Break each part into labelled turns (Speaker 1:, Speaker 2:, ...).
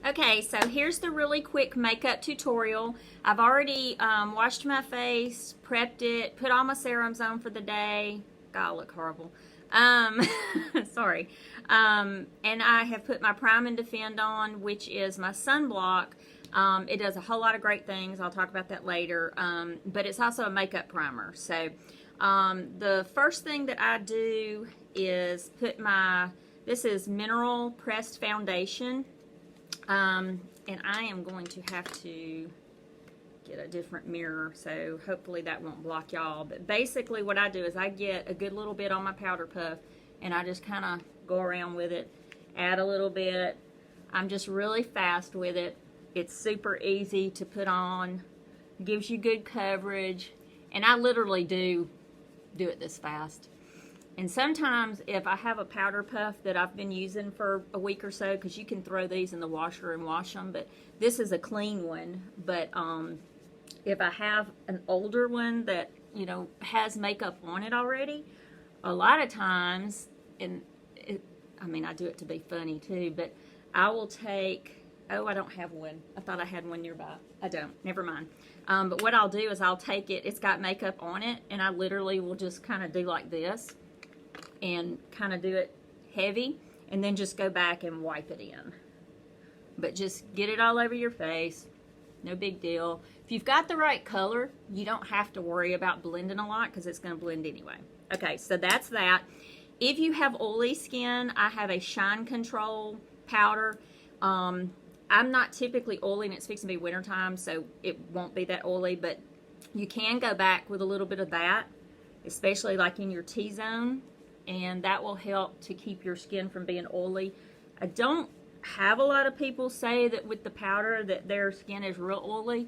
Speaker 1: Okay, so here's the really quick makeup tutorial. I've already washed my face, prepped it, put all my serums on for the day. God, I look horrible. Sorry. And I have put my Prime and Defend on, which is my sunblock. It does a whole lot of great things. I'll talk about that later. But it's also a makeup primer. So the first thing that I do is put this is Mineral Pressed Foundation. And I am going to have to get a different mirror, so hopefully that won't block y'all. But basically what I do is I get a good little bit on my powder puff, and I just kind of go around with it, add a little bit. I'm just really fast with it. It's super easy to put on, gives you good coverage, and I literally do it this fast. And sometimes if I have a powder puff that I've been using for a week or so, because you can throw these in the washer and wash them, but this is a clean one. But if I have an older one that, you know, has makeup on it already, a lot of times, I mean, I do it to be funny too, but I will take, oh, I don't have one. I thought I had one nearby. I don't. Never mind. But what I'll do is I'll take it, it's got makeup on it, and I literally will just kind of do like this. And kind of do it heavy, and then just go back and wipe it in. But just get it all over your face. No big deal. If you've got the right color, you don't have to worry about blending a lot because it's going to blend anyway. Okay, so that's that. If you have oily skin, I have a Shine Control powder. I'm not typically oily, and it's fixing to be wintertime, so it won't be that oily, but you can go back with a little bit of that, especially like in your T-zone. And that will help to keep your skin from being oily. I don't have a lot of people say that with the powder that their skin is real oily,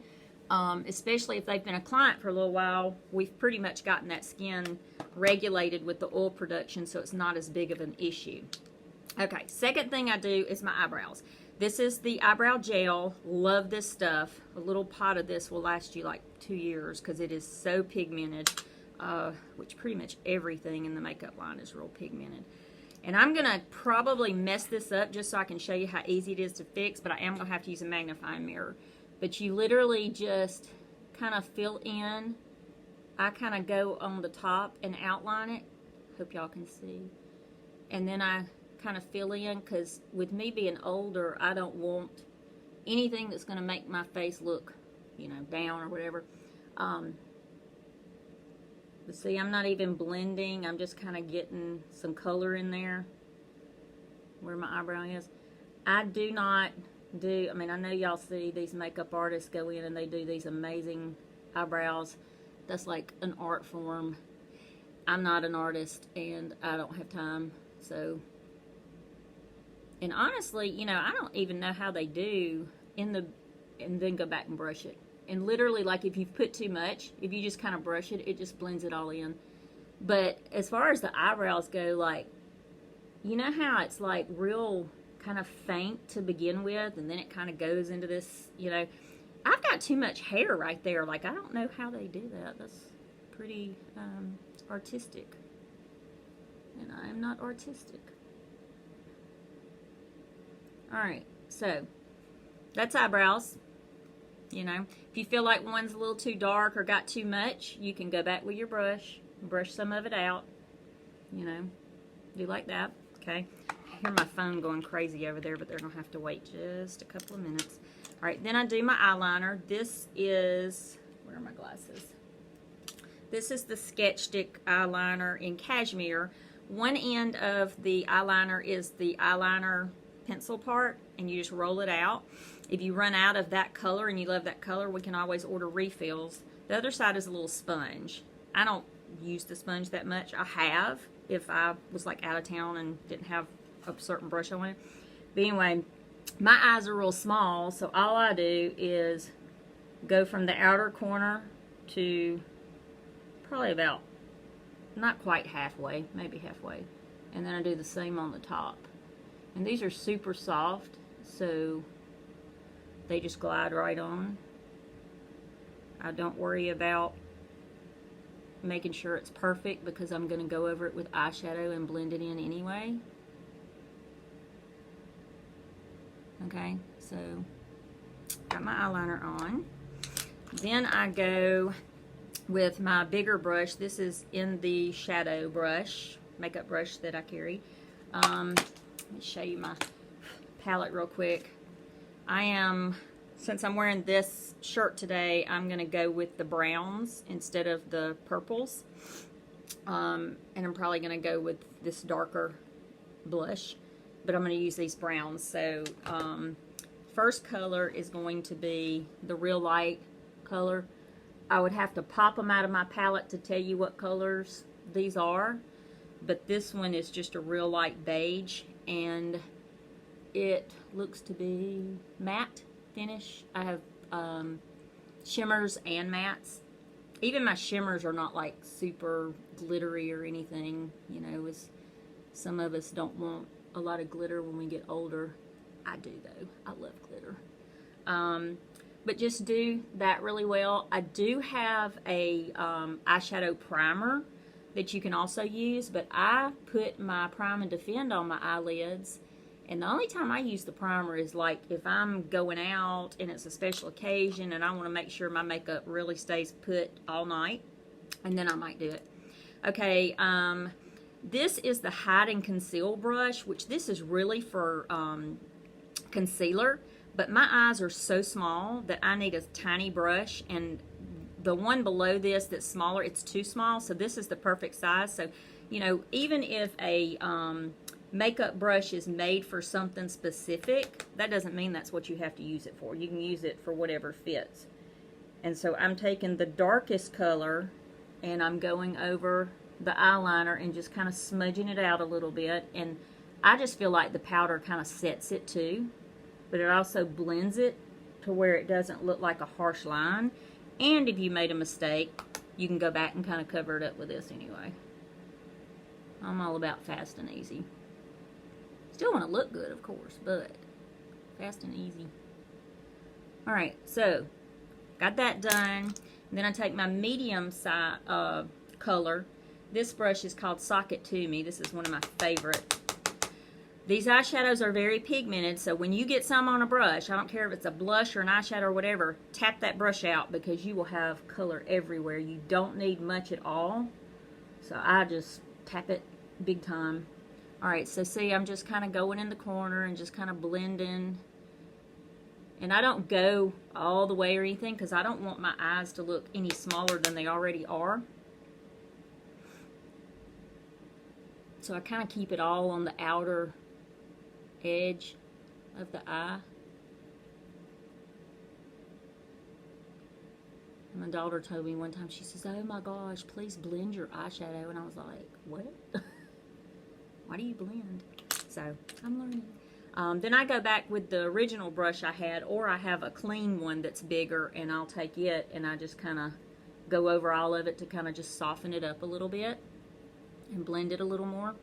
Speaker 1: especially if they've been a client for a little while. We've pretty much gotten that skin regulated with the oil production, so it's not as big of an issue. Okay, second thing I do is my eyebrows. This is the eyebrow gel. Love this stuff. A little pot of this will last you like 2 years because it is so pigmented. Which pretty much everything in the makeup line is real pigmented. And I'm going to probably mess this up just so I can show you how easy it is to fix, but I am going to have to use a magnifying mirror. But you literally just kind of fill in. I kind of go on the top and outline it. Hope y'all can see. And then I kind of fill in, because with me being older, I don't want anything that's going to make my face look, you know, down or whatever. But see, I'm not even blending. I'm just kind of getting some color in there where my eyebrow is. I do not do, I mean, I know y'all see these makeup artists go in and they do these amazing eyebrows. That's like an art form. I'm not an artist and I don't have time. So, and honestly, you know, I don't even know how they do and then go back and brush it. And literally, like, if you've put too much, if you just kind of brush it, it just blends it all in. But as far as the eyebrows go, like, you know how it's, like, real kind of faint to begin with, and then it kind of goes into this, you know. I've got too much hair right there. Like, I don't know how they do that. That's pretty artistic. And I am not artistic. Alright, so that's eyebrows. You know, if you feel like one's a little too dark or got too much, you can go back with your brush, brush some of it out, you know, do like that, okay? I hear my phone going crazy over there, but they're going to have to wait just a couple of minutes. All right, then I do my eyeliner. This is, where are my glasses? This is the Sketch Stick eyeliner in cashmere. One end of the eyeliner is the eyeliner pencil part, and you just roll it out. If you run out of that color and you love that color, we can always order refills. The other side is a little sponge. I don't use the sponge that much. I have if I was like out of town and didn't have a certain brush on it. But anyway, my eyes are real small, so all I do is go from the outer corner to probably about, not quite halfway, maybe halfway. And then I do the same on the top. And these are super soft, so they just glide right on. I don't worry about making sure it's perfect because I'm going to go over it with eyeshadow and blend it in anyway. Okay, so got my eyeliner on. Then I go with my bigger brush. This is in the shadow brush, makeup brush that I carry. Let me show you my palette real quick. Since I'm wearing this shirt today, I'm going to go with the browns instead of the purples. And I'm probably going to go with this darker blush, but I'm going to use these browns. So first color is going to be the Real Light color. I would have to pop them out of my palette to tell you what colors these are, but this one is just a real light beige, and it looks to be matte finish. I have shimmers and mattes. Even my shimmers are not like super glittery or anything, you know, as some of us don't want a lot of glitter when we get older. I do though. I love glitter. But just do that really well. I do have a eyeshadow primer that you can also use, but I put my Prime and Defend on my eyelids, and the only time I use the primer is like if I'm going out and it's a special occasion and I want to make sure my makeup really stays put all night, and then I might do it. Okay, this is the Hide and Conceal brush, which this is really for concealer. But my eyes are so small that I need a tiny brush, and the one below this that's smaller, it's too small, so this is the perfect size. So, you know, even if a makeup brush is made for something specific, that doesn't mean that's what you have to use it for. You can use it for whatever fits. And so I'm taking the darkest color, and I'm going over the eyeliner and just kind of smudging it out a little bit. And I just feel like the powder kind of sets it too, but it also blends it to where it doesn't look like a harsh line. And if you made a mistake, you can go back and kind of cover it up with this anyway. I'm all about fast and easy. Still want to look good, of course, but fast and easy. Alright, so got that done. And then I take my medium size color. This brush is called Sock It To Me. This is one of my favorites. These eyeshadows are very pigmented, so when you get some on a brush, I don't care if it's a blush or an eyeshadow or whatever, tap that brush out because you will have color everywhere. You don't need much at all. So I just tap it big time. Alright, so see, I'm just kind of going in the corner and just kind of blending. And I don't go all the way or anything because I don't want my eyes to look any smaller than they already are. So I kind of keep it all on the outer edge of the eye. My daughter told me one time, she says, "Oh my gosh, please blend your eyeshadow." And I was like, what? Why do you blend? So I'm learning. Then I go back with the original brush I had, or I have a clean one that's bigger, and I'll take it and I just kind of go over all of it to kind of just soften it up a little bit and blend it a little more.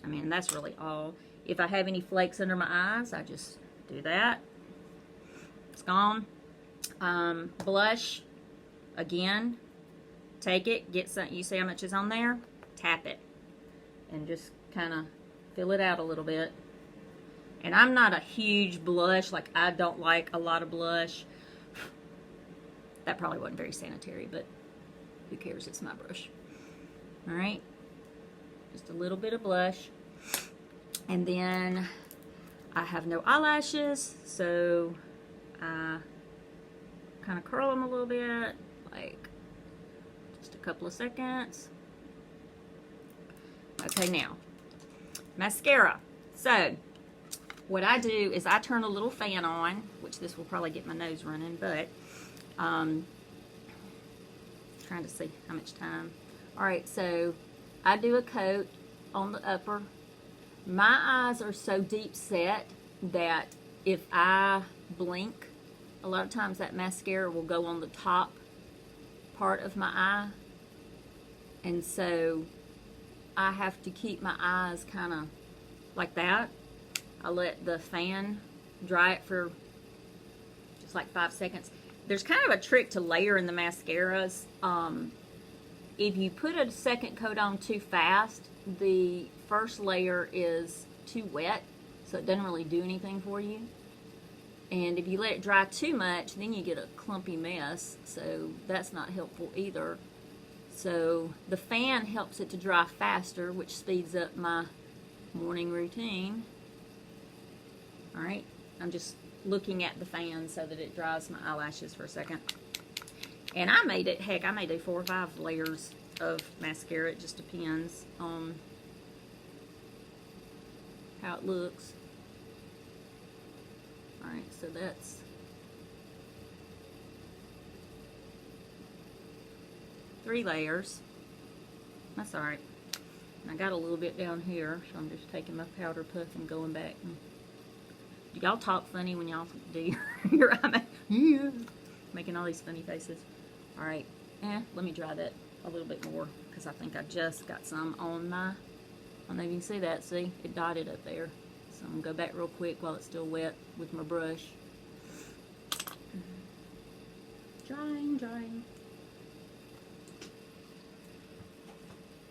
Speaker 1: I mean, that's really all. If I have any flakes under my eyes, I just do that. It's gone. Blush, again, take it, get some, you see how much is on there? Tap it. And just kind of fill it out a little bit. And I'm not a huge blush, like I don't like a lot of blush. That probably wasn't very sanitary, but who cares, it's my brush. Alright, just a little bit of blush. And then I have no eyelashes, so I kind of curl them a little bit, like just a couple of seconds. Okay, now, mascara. So, what I do is I turn a little fan on, which this will probably get my nose running, but trying to see how much time. Alright, so I do a coat on the upper. My eyes are so deep set that if I blink, a lot of times that mascara will go on the top part of my eye. And so I have to keep my eyes kind of like that. I let the fan dry it for just like 5 seconds. There's kind of a trick to layering the mascaras. If you put a second coat on too fast, the first layer is too wet, so it doesn't really do anything for you. And if you let it dry too much, then you get a clumpy mess. So that's not helpful either. So the fan helps it to dry faster, which speeds up my morning routine. All right, I'm just looking at the fan so that it dries my eyelashes for a second. And I made it, heck, I may do 4 or 5 layers of mascara. It just depends on how it looks. All right, so that's 3 layers. That's all right. And I got a little bit down here, so I'm just taking my powder puff and going back. And do y'all talk funny when y'all do your eye? Yeah, making all these funny faces. All right, let me dry that a little bit more because I think I just got some on my. I don't know if you can see that. See, it dotted up there. So I'm gonna go back real quick while it's still wet with my brush. Drying.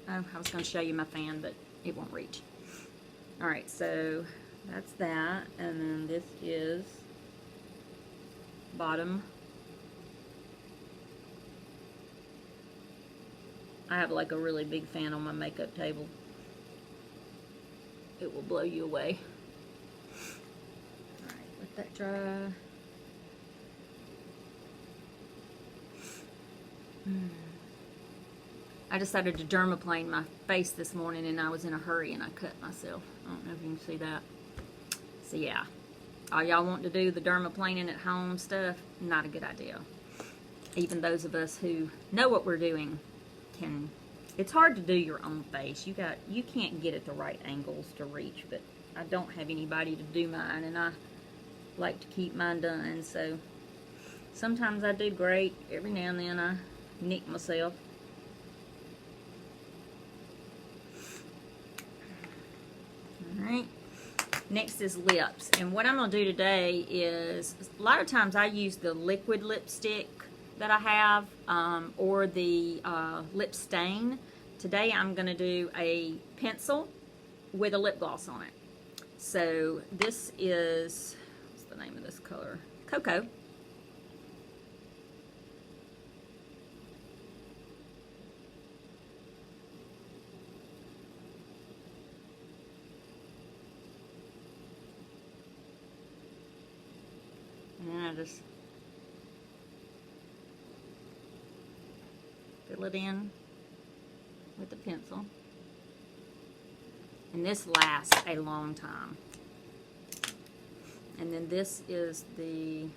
Speaker 1: Oh, I was gonna show you my fan, but it won't reach. All right, so that's that, and then this is bottom. I have like a really big fan on my makeup table. It will blow you away. All right, let that dry. I decided to dermaplane my face this morning, and I was in a hurry and I cut myself. I don't know if you can see that. So yeah, all y'all want to do the dermaplaning at home stuff, not a good idea. Even those of us who know what we're doing can. It's hard to do your own face. You can't get at the right angles to reach, but I don't have anybody to do mine, and I like to keep mine done. So sometimes I do great. Every now and then I nick myself. Alright, next is lips, and what I'm going to do today is, a lot of times I use the liquid lipstick that I have, or the lip stain. Today I'm going to do a pencil with a lip gloss on it. So this is, what's the name of this color? Cocoa. And then I just fill it in with the pencil. And this lasts a long time. And then this is the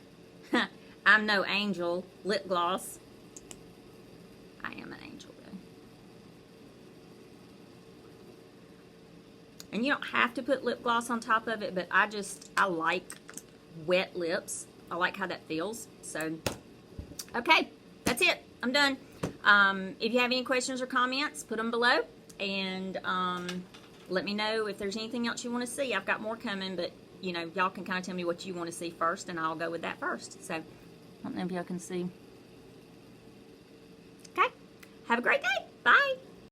Speaker 1: I'm No Angel lip gloss. I am an angel though. And you don't have to put lip gloss on top of it, but I like wet lips. I like how that feels. So, okay, that's it. I'm done. If you have any questions or comments, put them below. And let me know if there's anything else you want to see. I've got more coming, but, you know, y'all can kind of tell me what you want to see first, and I'll go with that first. So, I don't know if y'all can see. Okay, have a great day. Bye.